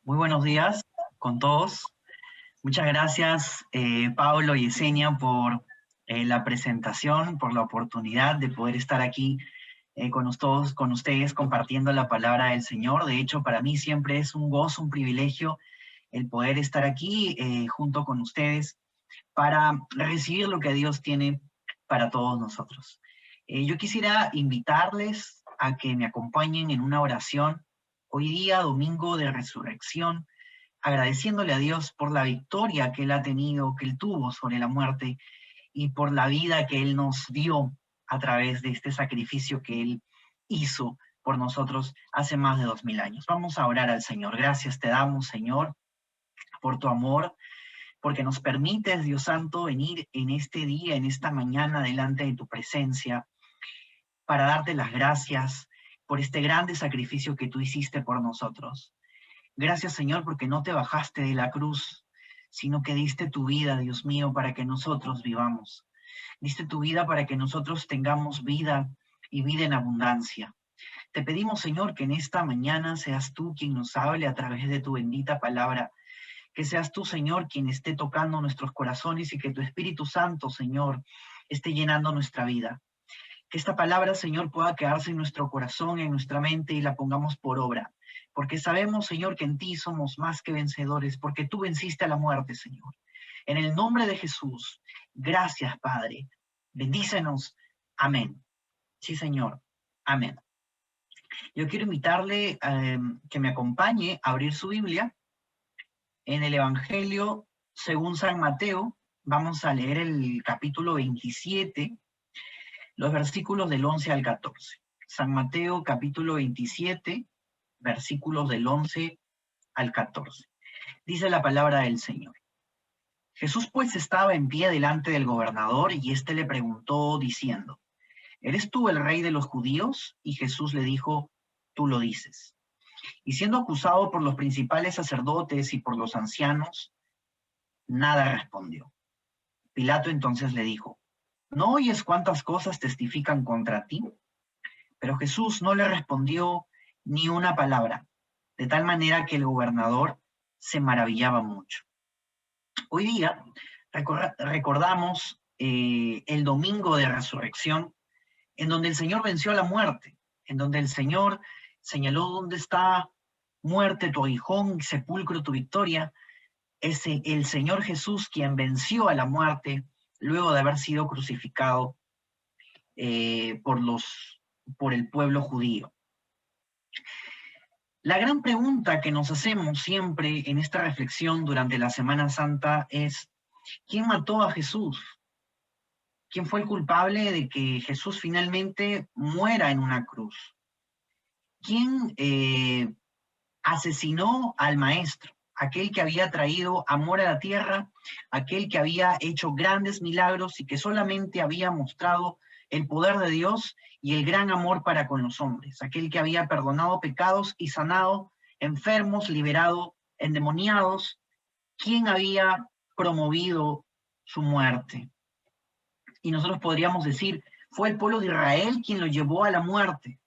Muy buenos días con todos. Muchas gracias, Pablo y Yesenia, por la presentación, por la oportunidad de poder estar aquí con ustedes compartiendo la palabra del Señor. De hecho, para mí siempre es un gozo, un privilegio el poder estar aquí junto con ustedes para recibir lo que Dios tiene para todos nosotros. Yo quisiera invitarles a que me acompañen en una oración hoy día, domingo de resurrección, agradeciéndole a Dios por la victoria que Él ha tenido, que Él tuvo sobre la muerte y por la vida que Él nos dio a través de este sacrificio que Él hizo por nosotros hace más de 2000 años. Vamos a orar al Señor. Gracias te damos, Señor, por tu amor, porque nos permites, Dios Santo, venir en este día, en esta mañana, delante de tu presencia, para darte las gracias por este grande sacrificio que tú hiciste por nosotros. Gracias, Señor, porque no te bajaste de la cruz, sino que diste tu vida, Dios mío, para que nosotros vivamos. Diste tu vida para que nosotros tengamos vida y vida en abundancia. Te pedimos, Señor, que en esta mañana seas tú quien nos hable a través de tu bendita palabra, que seas tú, Señor, quien esté tocando nuestros corazones y que tu Espíritu Santo, Señor, esté llenando nuestra vida. Que esta palabra, Señor, pueda quedarse en nuestro corazón, en nuestra mente y la pongamos por obra. Porque sabemos, Señor, que en ti somos más que vencedores, porque tú venciste a la muerte, Señor. En el nombre de Jesús, gracias, Padre. Bendícenos. Amén. Sí, Señor. Amén. Yo quiero invitarle que me acompañe a abrir su Biblia en el Evangelio según San Mateo. Vamos a leer el capítulo 27, los versículos del 11 al 14. San Mateo, capítulo 27, versículos del 11 al 14. Dice la palabra del Señor. Jesús pues estaba en pie delante del gobernador y éste le preguntó diciendo, ¿eres tú el rey de los judíos? Y Jesús le dijo, tú lo dices. Y siendo acusado por los principales sacerdotes y por los ancianos, nada respondió. Pilato entonces le dijo, ¿no oyes cuántas cosas testifican contra ti? Pero Jesús no le respondió ni una palabra, de tal manera que el gobernador se maravillaba mucho. Hoy día recordamos el domingo de resurrección, en donde el Señor venció a la muerte, en donde el Señor señaló dónde está muerte tu aguijón, sepulcro tu victoria. Es el Señor Jesús quien venció a la muerte luego de haber sido crucificado por el pueblo judío. La gran pregunta que nos hacemos siempre en esta reflexión durante la Semana Santa es, ¿quién mató a Jesús? ¿Quién fue el culpable de que Jesús finalmente muera en una cruz? ¿Quién asesinó al Maestro? Aquel que había traído amor a la tierra, aquel que había hecho grandes milagros y que solamente había mostrado el poder de Dios y el gran amor para con los hombres, aquel que había perdonado pecados y sanado enfermos, liberado endemoniados. ¿Quién había promovido su muerte? Y nosotros podríamos decir, fue el pueblo de Israel quien lo llevó a la muerte.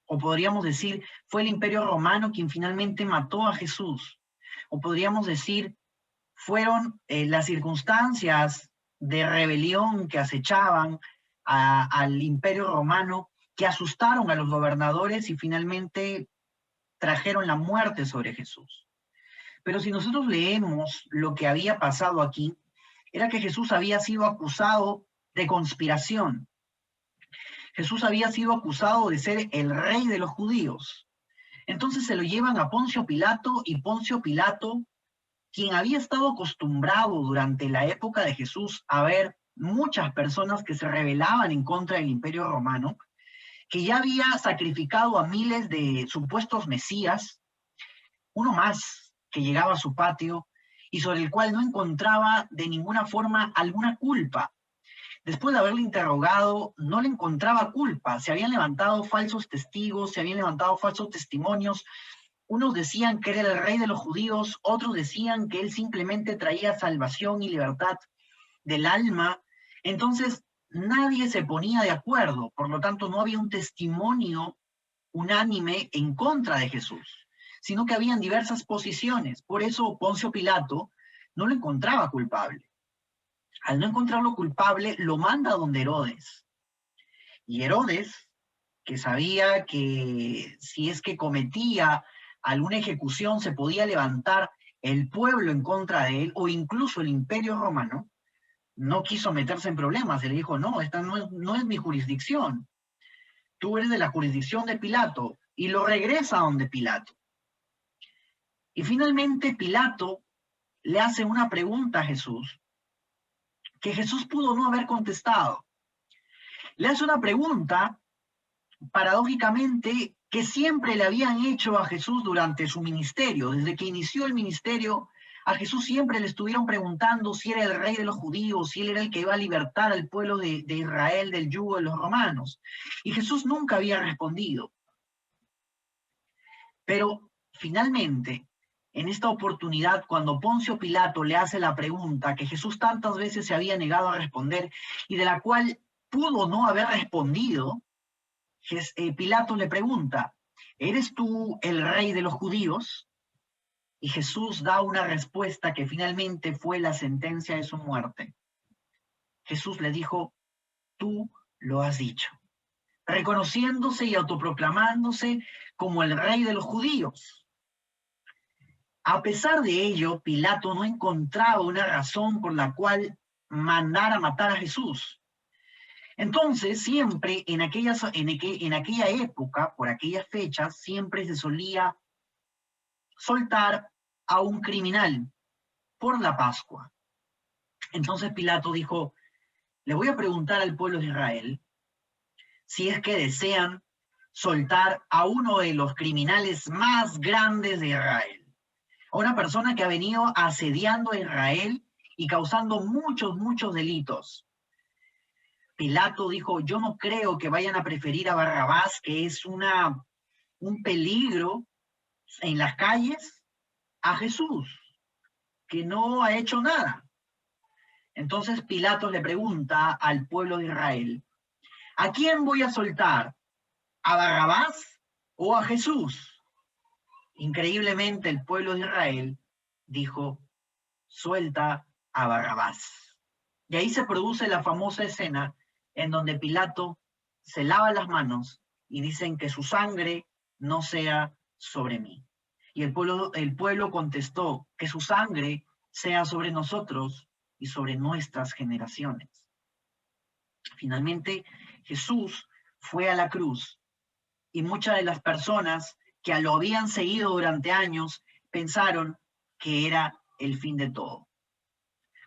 O podríamos decir, fue el Imperio Romano quien finalmente mató a Jesús. O podríamos decir, fueron las circunstancias de rebelión que acechaban al Imperio Romano, que asustaron a los gobernadores y finalmente trajeron la muerte sobre Jesús. Pero si nosotros leemos lo que había pasado aquí, era que Jesús había sido acusado de conspiración. Jesús había sido acusado de ser el rey de los judíos. Entonces se lo llevan a Poncio Pilato y Poncio Pilato, quien había estado acostumbrado durante la época de Jesús a ver muchas personas que se rebelaban en contra del Imperio Romano, que ya había sacrificado a miles de supuestos mesías, uno más que llegaba a su patio y sobre el cual no encontraba de ninguna forma alguna culpa. Después de haberle interrogado, no le encontraba culpa. Se habían levantado falsos testigos, se habían levantado falsos testimonios. Unos decían que era el rey de los judíos, otros decían que él simplemente traía salvación y libertad del alma. Entonces, nadie se ponía de acuerdo. Por lo tanto, no había un testimonio unánime en contra de Jesús. sino que habían diversas posiciones. Por eso Poncio Pilato no lo encontraba culpable. Al no encontrarlo culpable, lo manda a donde Herodes. Y Herodes, que sabía que si es que cometía alguna ejecución se podía levantar el pueblo en contra de él o incluso el imperio romano, no quiso meterse en problemas. Él dijo, no, esta no es mi jurisdicción. Tú eres de la jurisdicción de Pilato. Y lo regresa a donde Pilato. Y finalmente Pilato le hace una pregunta a Jesús que Jesús pudo no haber contestado. Le hace una pregunta, paradójicamente, que siempre le habían hecho a Jesús durante su ministerio. Desde que inició el ministerio, a Jesús siempre le estuvieron preguntando si era el rey de los judíos, si él era el que iba a libertar al pueblo de Israel del yugo de los romanos. Y Jesús nunca había respondido. Pero finalmente, en esta oportunidad, cuando Poncio Pilato le hace la pregunta que Jesús tantas veces se había negado a responder y de la cual pudo no haber respondido, Pilato le pregunta, ¿eres tú el rey de los judíos? Y Jesús da una respuesta que finalmente fue la sentencia de su muerte. Jesús le dijo, tú lo has dicho, reconociéndose y autoproclamándose como el rey de los judíos. A pesar de ello, Pilato no encontraba una razón por la cual mandar a matar a Jesús. Entonces, siempre en aquella época, por aquellas fechas, siempre se solía soltar a un criminal por la Pascua. Entonces Pilato dijo, le voy a preguntar al pueblo de Israel si es que desean soltar a uno de los criminales más grandes de Israel, a una persona que ha venido asediando a Israel y causando muchos delitos. Pilato dijo, yo no creo que vayan a preferir a Barrabás, que es un peligro en las calles, a Jesús, que no ha hecho nada. Entonces Pilato le pregunta al pueblo de Israel, ¿a quién voy a soltar? ¿A Barrabás o a Jesús? Increíblemente el pueblo de Israel dijo, suelta a Barrabás. Y ahí se produce la famosa escena en donde Pilato se lava las manos y dicen que su sangre no sea sobre mí. Y el pueblo contestó, que su sangre sea sobre nosotros y sobre nuestras generaciones. Finalmente, Jesús fue a la cruz y muchas de las personas que lo habían seguido durante años pensaron que era el fin de todo.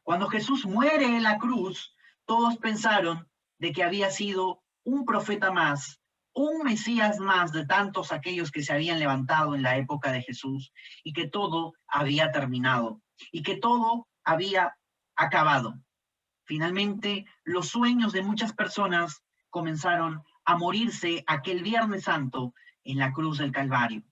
Cuando Jesús muere en la cruz, todos pensaron de que había sido un profeta más, un Mesías más de tantos aquellos que se habían levantado en la época de Jesús y que todo había terminado y que todo había acabado. Finalmente, los sueños de muchas personas comenzaron a morirse aquel Viernes Santo en la cruz del Calvario.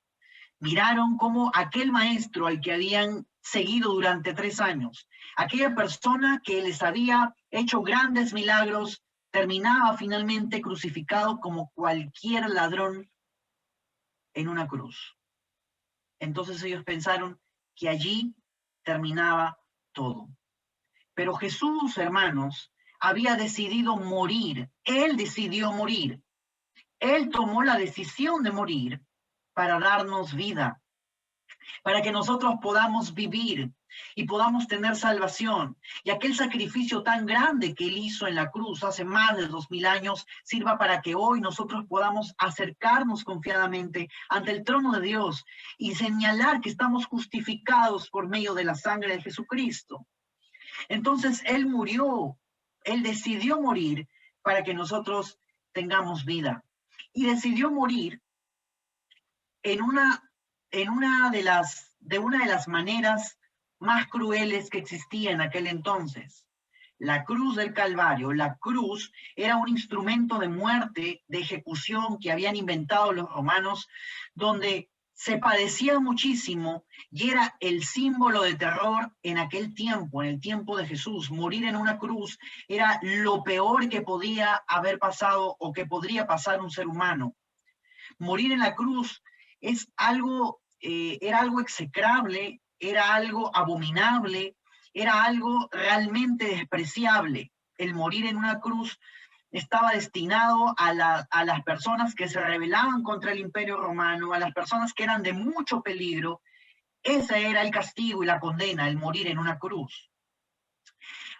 Miraron cómo aquel maestro al que habían seguido durante 3 años, aquella persona que les había hecho grandes milagros, terminaba finalmente crucificado como cualquier ladrón en una cruz. Entonces ellos pensaron que allí terminaba todo. Pero Jesús, hermanos, había decidido morir. Él decidió morir. Él tomó la decisión de morir para darnos vida, para que nosotros podamos vivir y podamos tener salvación. Y aquel sacrificio tan grande que él hizo en la cruz hace más de 2000 años sirva para que hoy nosotros podamos acercarnos confiadamente ante el trono de Dios y señalar que estamos justificados por medio de la sangre de Jesucristo. Entonces él murió, él decidió morir para que nosotros tengamos vida. Y decidió morir en una de las maneras más crueles que existía en aquel entonces. La cruz del Calvario, la cruz era un instrumento de muerte, de ejecución que habían inventado los romanos, donde se padecía muchísimo y era el símbolo de terror en aquel tiempo, en el tiempo de Jesús. Morir en una cruz era lo peor que podía haber pasado o que podría pasar un ser humano. Morir en la cruz es algo era algo execrable, era algo abominable, era algo realmente despreciable. El morir en una cruz estaba destinado a las personas que se rebelaban contra el Imperio Romano, a las personas que eran de mucho peligro. Ese era el castigo y la condena, el morir en una cruz.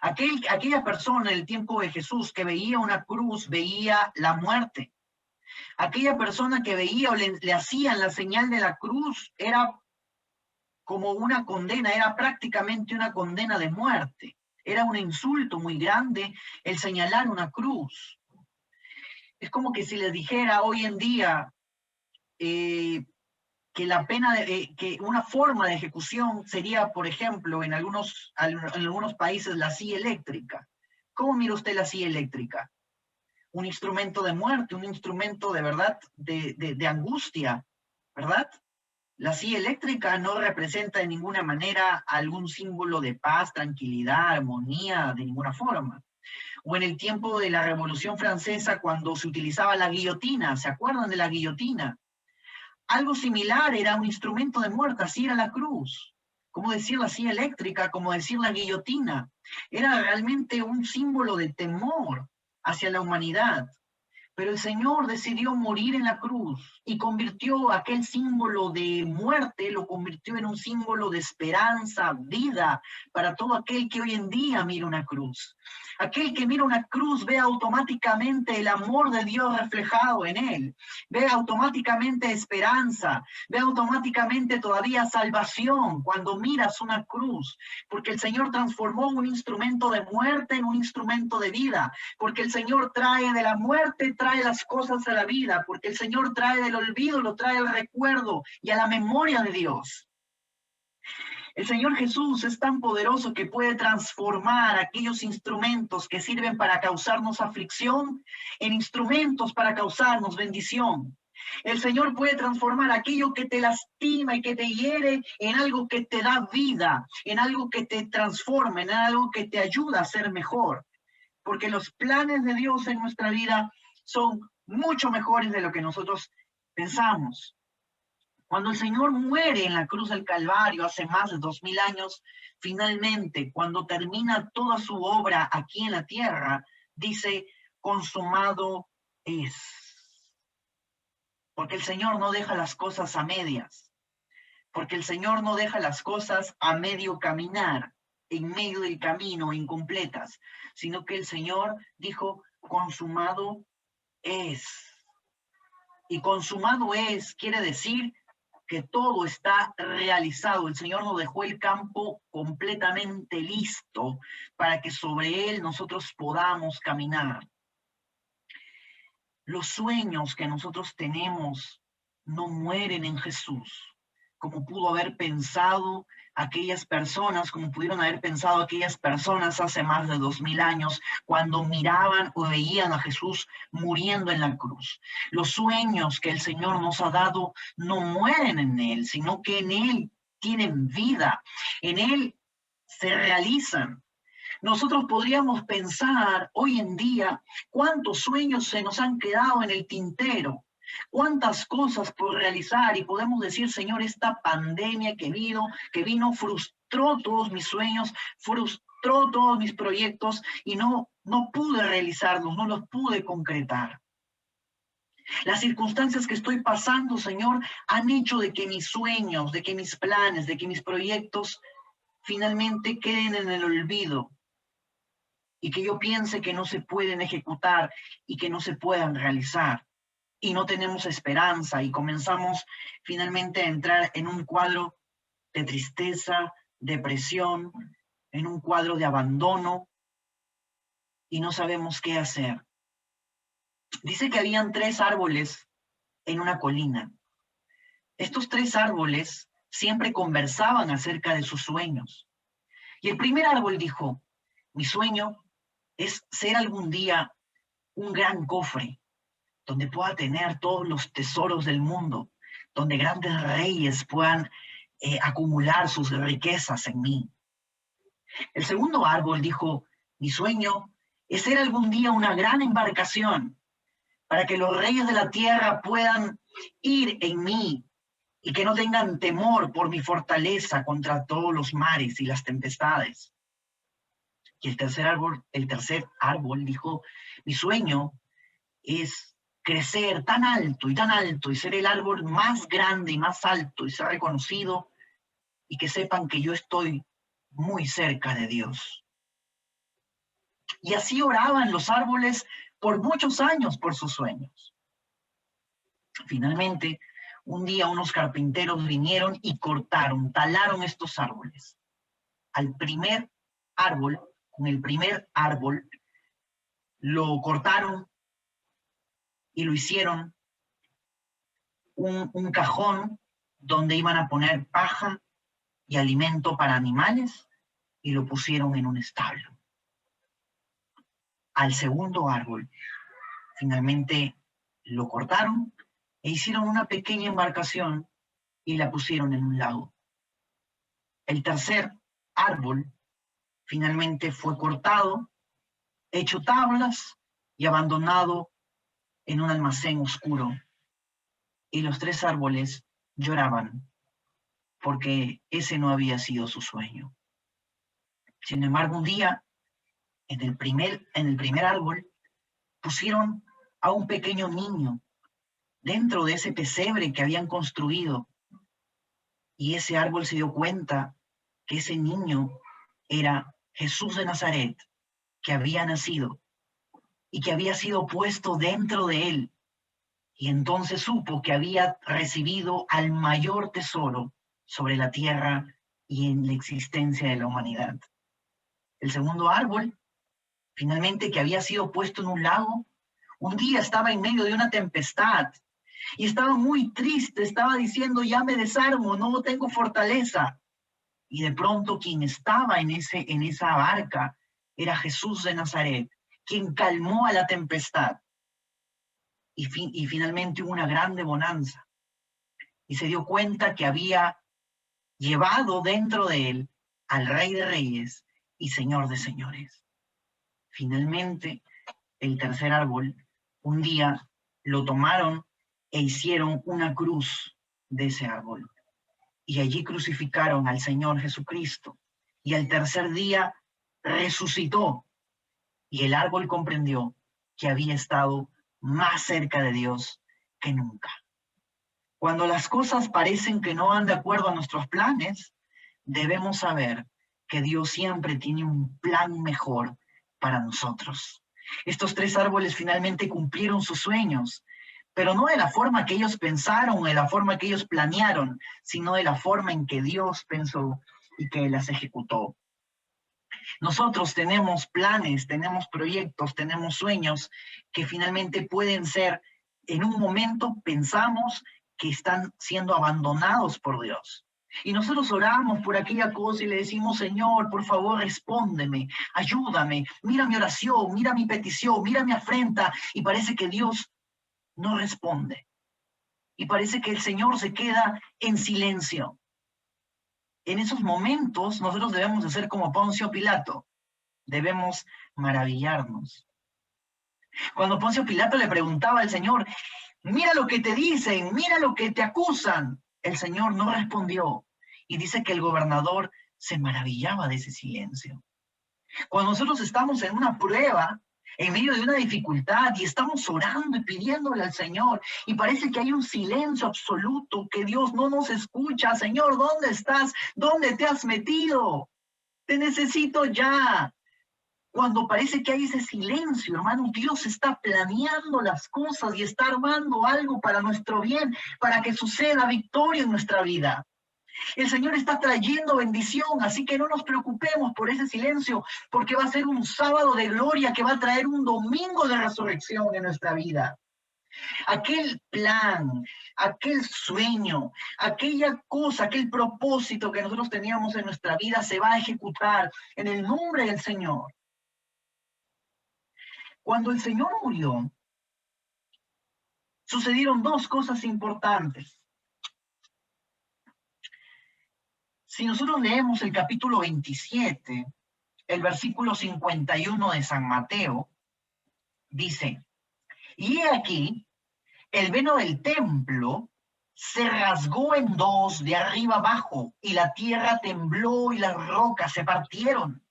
Aquella persona en el tiempo de Jesús que veía una cruz, veía la muerte. Aquella persona que veía o le hacían la señal de la cruz era como una condena, era prácticamente una condena de muerte. Era un insulto muy grande el señalar una cruz. Es como que si les dijera hoy en día que la pena, que una forma de ejecución sería, por ejemplo, en algunos países, la silla eléctrica. ¿Cómo mira usted la silla eléctrica? Un instrumento de muerte, un instrumento de verdad, de angustia, ¿verdad? La silla eléctrica no representa de ninguna manera algún símbolo de paz, tranquilidad, armonía, de ninguna forma. O en el tiempo de la Revolución Francesa, cuando se utilizaba la guillotina, ¿se acuerdan de la guillotina? Algo similar, era un instrumento de muerte, así era la cruz. Como decir la silla eléctrica, como decir la guillotina. Era realmente un símbolo de temor hacia la humanidad. Pero el Señor decidió morir en la cruz y convirtió aquel símbolo de muerte, lo convirtió en un símbolo de esperanza, vida, para todo aquel que hoy en día mira una cruz. Aquel que mira una cruz ve automáticamente el amor de Dios reflejado en él, ve automáticamente esperanza, ve automáticamente todavía salvación cuando miras una cruz, porque el Señor transformó un instrumento de muerte en un instrumento de vida, porque el Señor trae de la muerte, trae las cosas a la vida, porque el Señor trae del olvido, lo trae al recuerdo y a la memoria de Dios. El Señor Jesús es tan poderoso que puede transformar aquellos instrumentos que sirven para causarnos aflicción en instrumentos para causarnos bendición. El Señor puede transformar aquello que te lastima y que te hiere en algo que te da vida, en algo que te transforma, en algo que te ayuda a ser mejor. Porque los planes de Dios en nuestra vida son mucho mejores de lo que nosotros pensamos. Cuando el Señor muere en la cruz del Calvario hace más de 2000 años, finalmente, cuando termina toda su obra aquí en la tierra, dice, consumado es. Porque el Señor no deja las cosas a medias, porque el Señor no deja las cosas a medio caminar, en medio del camino, incompletas, sino que el Señor dijo, consumado es. Y consumado es, quiere decir que todo está realizado. El Señor nos dejó el campo completamente listo para que sobre él nosotros podamos caminar. Los sueños que nosotros tenemos no mueren en Jesús, como pudo haber pensado aquellas personas, como pudieron haber pensado aquellas personas hace más de 2000 años, cuando miraban o veían a Jesús muriendo en la cruz. Los sueños que el Señor nos ha dado no mueren en Él, sino que en Él tienen vida, en Él se realizan. Nosotros podríamos pensar hoy en día cuántos sueños se nos han quedado en el tintero, cuántas cosas por realizar, y podemos decir, Señor, esta pandemia que vino frustró todos mis sueños, frustró todos mis proyectos y no pude realizarlos, no los pude concretar. Las circunstancias que estoy pasando, Señor, han hecho de que mis sueños, de que mis planes, de que mis proyectos finalmente queden en el olvido, y que yo piense que no se pueden ejecutar y que no se puedan realizar. Y no tenemos esperanza y comenzamos finalmente a entrar en un cuadro de tristeza, depresión, en un cuadro de abandono y no sabemos qué hacer. Dice que habían 3 árboles en una colina. Estos 3 árboles siempre conversaban acerca de sus sueños. Y el primer árbol dijo, mi sueño es ser algún día un gran cofre donde pueda tener todos los tesoros del mundo, donde grandes reyes puedan acumular sus riquezas en mí. El segundo árbol dijo, mi sueño es ser algún día una gran embarcación para que los reyes de la tierra puedan ir en mí y que no tengan temor por mi fortaleza contra todos los mares y las tempestades. Y el tercer árbol dijo, mi sueño es crecer tan alto y ser el árbol más grande y más alto y ser reconocido y que sepan que yo estoy muy cerca de Dios. Y así oraban los árboles por muchos años por sus sueños. Finalmente, un día unos carpinteros vinieron y talaron estos árboles. Al primer árbol, con el primer árbol, lo cortaron y lo hicieron un cajón donde iban a poner paja y alimento para animales y lo pusieron en un establo. Al segundo árbol, finalmente lo cortaron e hicieron una pequeña embarcación y la pusieron en un lago. El tercer árbol finalmente fue cortado, hecho tablas y abandonado en un almacén oscuro. Y los tres árboles lloraban porque ese no había sido su sueño. Sin embargo, un día, en el primer árbol, pusieron a un pequeño niño dentro de ese pesebre que habían construido. Y ese árbol se dio cuenta que ese niño era Jesús de Nazaret, que había nacido y que había sido puesto dentro de él. Y entonces supo que había recibido al mayor tesoro sobre la tierra y en la existencia de la humanidad. El segundo árbol, finalmente, que había sido puesto en un lago, un día estaba en medio de una tempestad y estaba muy triste, estaba diciendo, ya me desarmo, no tengo fortaleza. Y de pronto quien estaba en esa barca era Jesús de Nazaret, quien calmó a la tempestad. Y finalmente hubo una grande bonanza. Y se dio cuenta que había llevado dentro de él al Rey de Reyes y Señor de Señores. Finalmente, el tercer árbol, un día lo tomaron e hicieron una cruz de ese árbol. Y allí crucificaron al Señor Jesucristo. Y al tercer día resucitó. Y el árbol comprendió que había estado más cerca de Dios que nunca. Cuando las cosas parecen que no van de acuerdo a nuestros planes, debemos saber que Dios siempre tiene un plan mejor para nosotros. Estos tres árboles finalmente cumplieron sus sueños, pero no de la forma que ellos pensaron o de la forma que ellos planearon, sino de la forma en que Dios pensó y que las ejecutó. Nosotros tenemos planes, tenemos proyectos, tenemos sueños que finalmente pueden ser, en un momento pensamos que están siendo abandonados por Dios. Y nosotros oramos por aquella cosa y le decimos, Señor, por favor, respóndeme, ayúdame, mira mi oración, mira mi petición, mira mi afrenta, y parece que Dios no responde. Y parece que el Señor se queda en silencio. En esos momentos nosotros debemos de ser como Poncio Pilato, debemos maravillarnos. Cuando Poncio Pilato le preguntaba al Señor, mira lo que te dicen, mira lo que te acusan, el Señor no respondió. Y dice que el gobernador se maravillaba de ese silencio. Cuando nosotros estamos en una prueba, en medio de una dificultad, y estamos orando y pidiéndole al Señor, y parece que hay un silencio absoluto, que Dios no nos escucha. Señor, ¿dónde estás? ¿Dónde te has metido? Te necesito ya. Cuando parece que hay ese silencio, hermano, Dios está planeando las cosas y está armando algo para nuestro bien, para que suceda victoria en nuestra vida. El Señor está trayendo bendición, así que no nos preocupemos por ese silencio, porque va a ser un sábado de gloria que va a traer un domingo de resurrección en nuestra vida. Aquel plan, aquel sueño, aquella cosa, aquel propósito que nosotros teníamos en nuestra vida se va a ejecutar en el nombre del Señor. Cuando el Señor murió, sucedieron dos cosas importantes. Si nosotros leemos el capítulo 27, el versículo 51 de San Mateo, dice, y he aquí, el velo del templo se rasgó en dos de arriba abajo, y la tierra tembló y las rocas se partieron.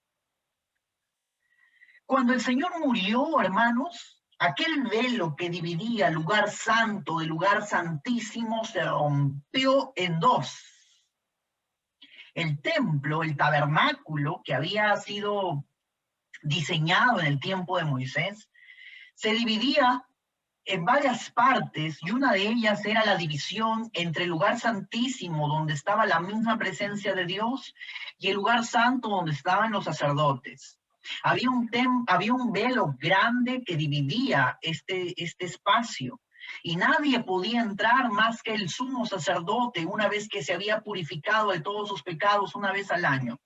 Cuando el Señor murió, hermanos, aquel velo que dividía el lugar santo del lugar santísimo se rompió en dos. El templo, el tabernáculo que había sido diseñado en el tiempo de Moisés, se dividía en varias partes, y una de ellas era la división entre el lugar santísimo, donde estaba la misma presencia de Dios, y el lugar santo, donde estaban los sacerdotes. Había un velo grande que dividía este espacio, y nadie podía entrar más que el sumo sacerdote, una vez que se había purificado de todos sus pecados una vez al año.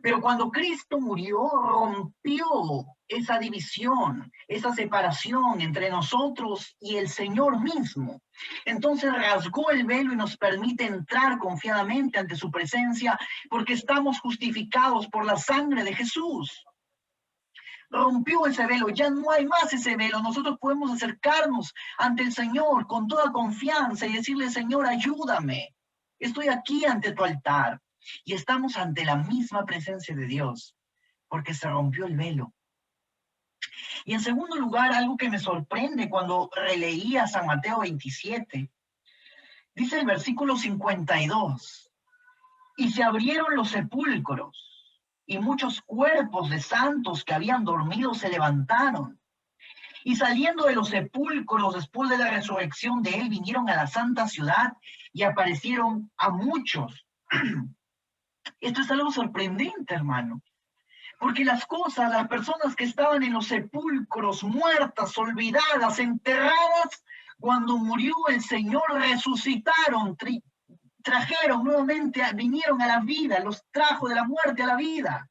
Pero cuando Cristo murió, rompió esa división, esa separación entre nosotros y el Señor mismo. Entonces rasgó el velo y nos permite entrar confiadamente ante su presencia, porque estamos justificados por la sangre de Jesús. Rompió ese velo, ya no hay más ese velo. Nosotros podemos acercarnos ante el Señor con toda confianza y decirle: Señor, ayúdame. Estoy aquí ante tu altar. Y estamos ante la misma presencia de Dios, porque se rompió el velo. Y en segundo lugar, algo que me sorprende cuando releía San Mateo 27, dice el versículo 52, y se abrieron los sepulcros, y muchos cuerpos de santos que habían dormido se levantaron. Y saliendo de los sepulcros después de la resurrección de él, vinieron a la santa ciudad y aparecieron a muchos. Esto es algo sorprendente, hermano, porque las personas que estaban en los sepulcros, muertas, olvidadas, enterradas, cuando murió el Señor, resucitaron, trajeron nuevamente, vinieron a la vida, los trajo de la muerte a la vida.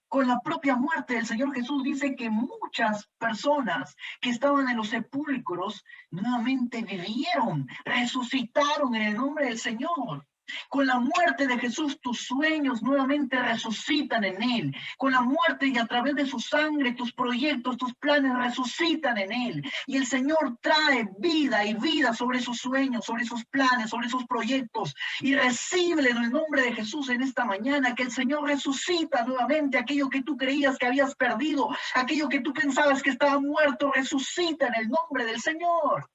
Con la propia muerte del Señor Jesús dice que muchas personas que estaban en los sepulcros nuevamente vivieron, resucitaron en el nombre del Señor. Con la muerte de Jesús, tus sueños nuevamente resucitan en Él. Con la muerte y a través de su sangre, tus proyectos, tus planes resucitan en Él. Y el Señor trae vida y vida sobre esos sueños, sobre esos planes, sobre esos proyectos. Y recíbele en el nombre de Jesús en esta mañana, que el Señor resucita nuevamente aquello que tú creías que habías perdido, aquello que tú pensabas que estaba muerto, resucita en el nombre del Señor.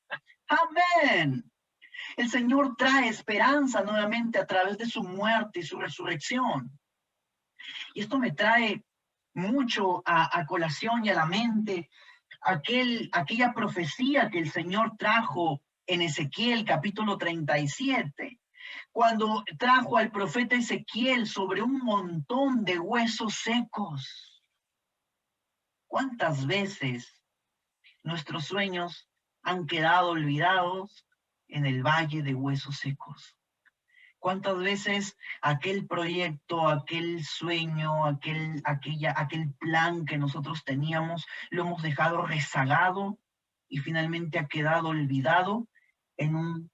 Amén. El Señor trae esperanza nuevamente a través de su muerte y su resurrección. Y esto me trae mucho a colación y a la mente aquella profecía que el Señor trajo en Ezequiel capítulo 37, cuando trajo al profeta Ezequiel sobre un montón de huesos secos. ¿Cuántas veces nuestros sueños han quedado olvidados en el valle de huesos secos? ¿Cuántas veces aquel proyecto, aquel sueño, aquel plan que nosotros teníamos, lo hemos dejado rezagado y finalmente ha quedado olvidado en un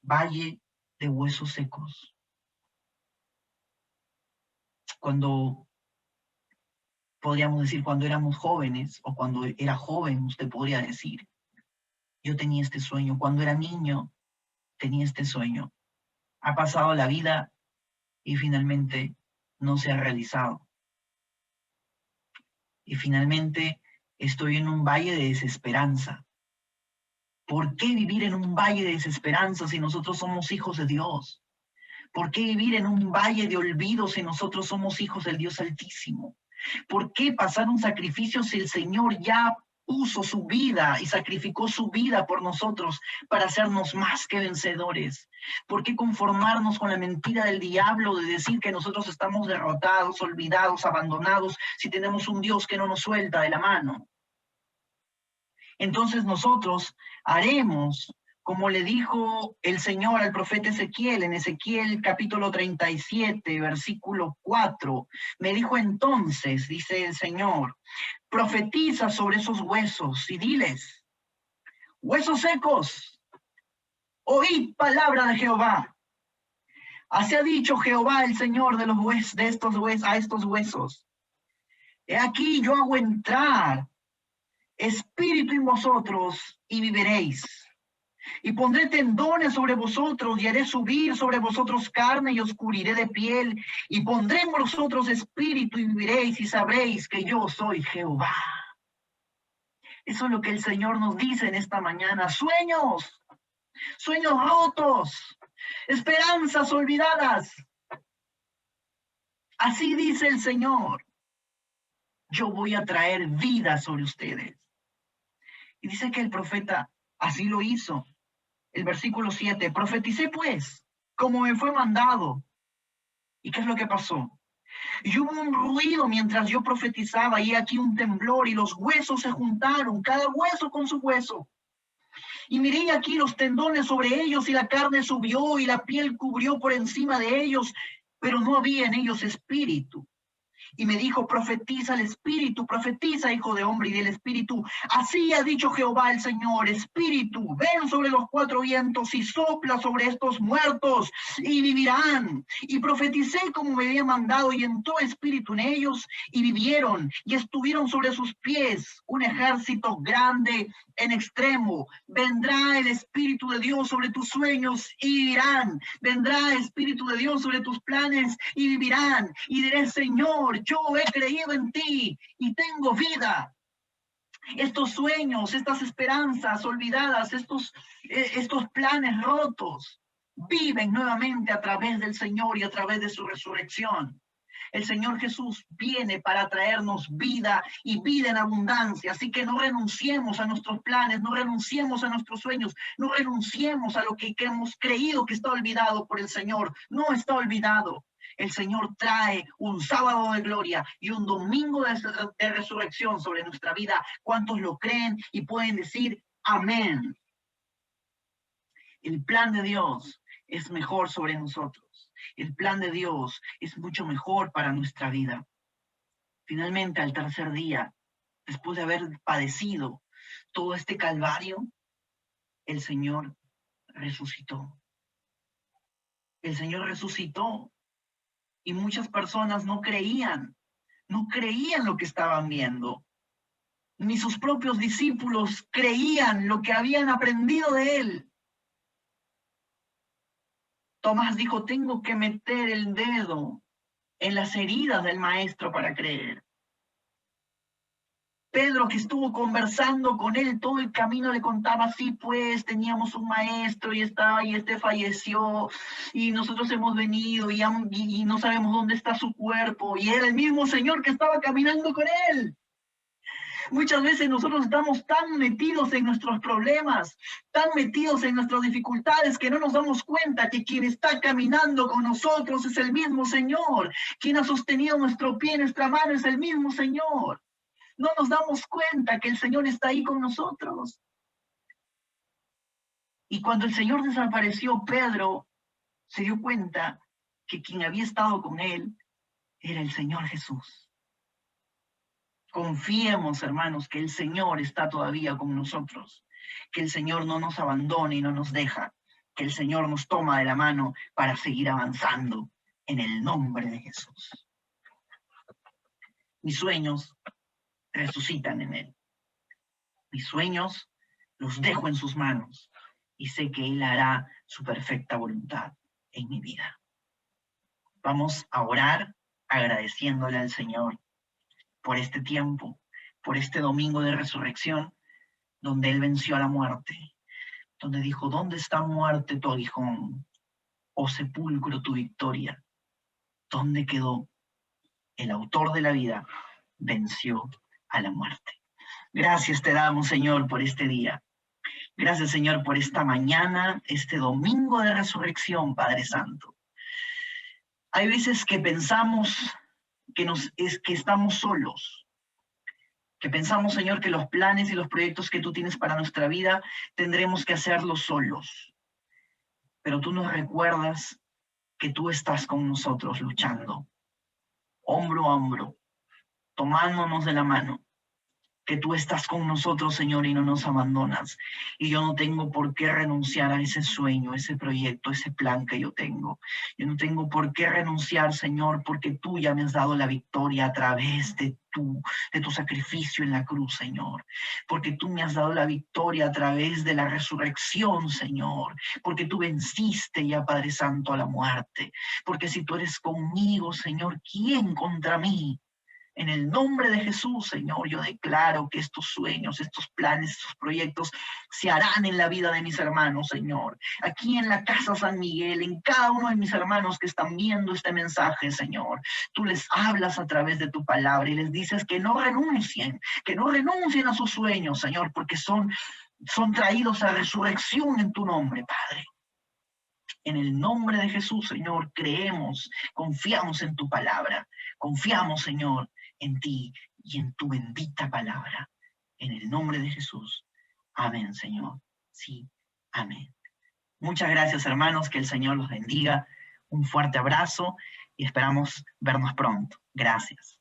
valle de huesos secos? Cuando, podríamos decir, cuando éramos jóvenes, o cuando era joven, usted podría decir: yo tenía este sueño. Cuando era niño, tenía este sueño. Ha pasado la vida y finalmente no se ha realizado. Y finalmente estoy en un valle de desesperanza. ¿Por qué vivir en un valle de desesperanza si nosotros somos hijos de Dios? ¿Por qué vivir en un valle de olvido si nosotros somos hijos del Dios Altísimo? ¿Por qué pasar un sacrificio si el Señor ya puso su vida y sacrificó su vida por nosotros para hacernos más que vencedores? ¿Por qué conformarnos con la mentira del diablo de decir que nosotros estamos derrotados, olvidados, abandonados, si tenemos un Dios que no nos suelta de la mano? Entonces nosotros haremos como le dijo el Señor al profeta Ezequiel, en Ezequiel capítulo 37, versículo 4. Me dijo entonces, dice el Señor, profetiza sobre esos huesos y diles: huesos secos, oíd palabra de Jehová. Así ha dicho Jehová, el Señor de estos huesos. He aquí yo hago entrar espíritu en vosotros y viviréis. Y pondré tendones sobre vosotros, y haré subir sobre vosotros carne, y os cubriré de piel, y pondré en vosotros espíritu, y viviréis, y sabréis que yo soy Jehová. Eso es lo que el Señor nos dice en esta mañana. Sueños, sueños rotos, esperanzas olvidadas. Así dice el Señor. Yo voy a traer vida sobre ustedes. Y dice que el profeta así lo hizo. El versículo 7, profeticé pues, como me fue mandado. ¿Y qué es lo que pasó? Y hubo un ruido mientras yo profetizaba, y aquí un temblor, y los huesos se juntaron, cada hueso con su hueso. Y miré aquí los tendones sobre ellos, y la carne subió, y la piel cubrió por encima de ellos, pero no había en ellos espíritu. Y me dijo, profetiza el espíritu, profetiza, hijo de hombre, y del espíritu. Así ha dicho Jehová el Señor, espíritu, ven sobre los cuatro vientos y sopla sobre estos muertos y vivirán. Y profeticé como me había mandado, y entró espíritu en ellos y vivieron, y estuvieron sobre sus pies un ejército grande en extremo. Vendrá el espíritu de Dios sobre tus sueños y vivirán. Vendrá el espíritu de Dios sobre tus planes y vivirán. Y diré, Señor, yo he creído en ti y tengo vida. Estos sueños, estas esperanzas olvidadas, estos planes rotos, viven nuevamente a través del Señor y a través de su resurrección. El Señor Jesús viene para traernos vida y vida en abundancia. Así que no renunciemos a nuestros planes, no renunciemos a nuestros sueños, no renunciemos a lo que hemos creído que está olvidado por el Señor. No está olvidado. El Señor trae un sábado de gloria y un domingo de resurrección sobre nuestra vida. ¿Cuántos lo creen y pueden decir amén? El plan de Dios es mejor sobre nosotros. El plan de Dios es mucho mejor para nuestra vida. Finalmente, al tercer día, después de haber padecido todo este calvario, el Señor resucitó. El Señor resucitó y muchas personas no creían lo que estaban viendo. Ni sus propios discípulos creían lo que habían aprendido de él. Tomás dijo, tengo que meter el dedo en las heridas del maestro para creer. Pedro, que estuvo conversando con él todo el camino, le contaba, sí, pues teníamos un maestro y este falleció y nosotros hemos venido y no sabemos dónde está su cuerpo, y era el mismo Señor que estaba caminando con él. Muchas veces nosotros estamos tan metidos en nuestros problemas, tan metidos en nuestras dificultades, que no nos damos cuenta que quien está caminando con nosotros es el mismo Señor. Quien ha sostenido nuestro pie, nuestra mano, es el mismo Señor. No nos damos cuenta que el Señor está ahí con nosotros. Y cuando el Señor desapareció, Pedro se dio cuenta que quien había estado con él era el Señor Jesús. Confiemos, hermanos, que el Señor está todavía con nosotros, que el Señor no nos abandona y no nos deja, que el Señor nos toma de la mano para seguir avanzando en el nombre de Jesús. Mis sueños resucitan en Él. Mis sueños los dejo en sus manos y sé que Él hará su perfecta voluntad en mi vida. Vamos a orar agradeciéndole al Señor por este tiempo, por este domingo de resurrección, donde Él venció a la muerte, donde dijo, ¿dónde está muerte tu aguijón? ¿O sepulcro tu victoria? ¿Dónde quedó? El autor de la vida venció a la muerte. Gracias te damos, Señor, por este día. Gracias, Señor, por esta mañana, este domingo de resurrección, Padre Santo. Hay veces que pensamos que estamos solos, que pensamos, Señor, que los planes y los proyectos que tú tienes para nuestra vida tendremos que hacerlos solos. Pero tú nos recuerdas que tú estás con nosotros luchando, hombro a hombro, tomándonos de la mano, que tú estás con nosotros, Señor, y no nos abandonas. Y yo no tengo por qué renunciar a ese sueño, ese proyecto, ese plan que yo tengo. Yo no tengo por qué renunciar, Señor, porque tú ya me has dado la victoria a través de tu sacrificio en la cruz, Señor. Porque tú me has dado la victoria a través de la resurrección, Señor. Porque tú venciste ya, Padre Santo, a la muerte. Porque si tú eres conmigo, Señor, ¿quién contra mí? En el nombre de Jesús, Señor, yo declaro que estos sueños, estos planes, estos proyectos se harán en la vida de mis hermanos, Señor. Aquí en la Casa San Miguel, en cada uno de mis hermanos que están viendo este mensaje, Señor. Tú les hablas a través de tu palabra y les dices que no renuncien a sus sueños, Señor, porque son traídos a resurrección en tu nombre, Padre. En el nombre de Jesús, Señor, creemos, confiamos en tu palabra, confiamos, Señor, en ti y en tu bendita palabra. En el nombre de Jesús. Amén, Señor. Sí, amén. Muchas gracias, hermanos, que el Señor los bendiga. Un fuerte abrazo y esperamos vernos pronto. Gracias.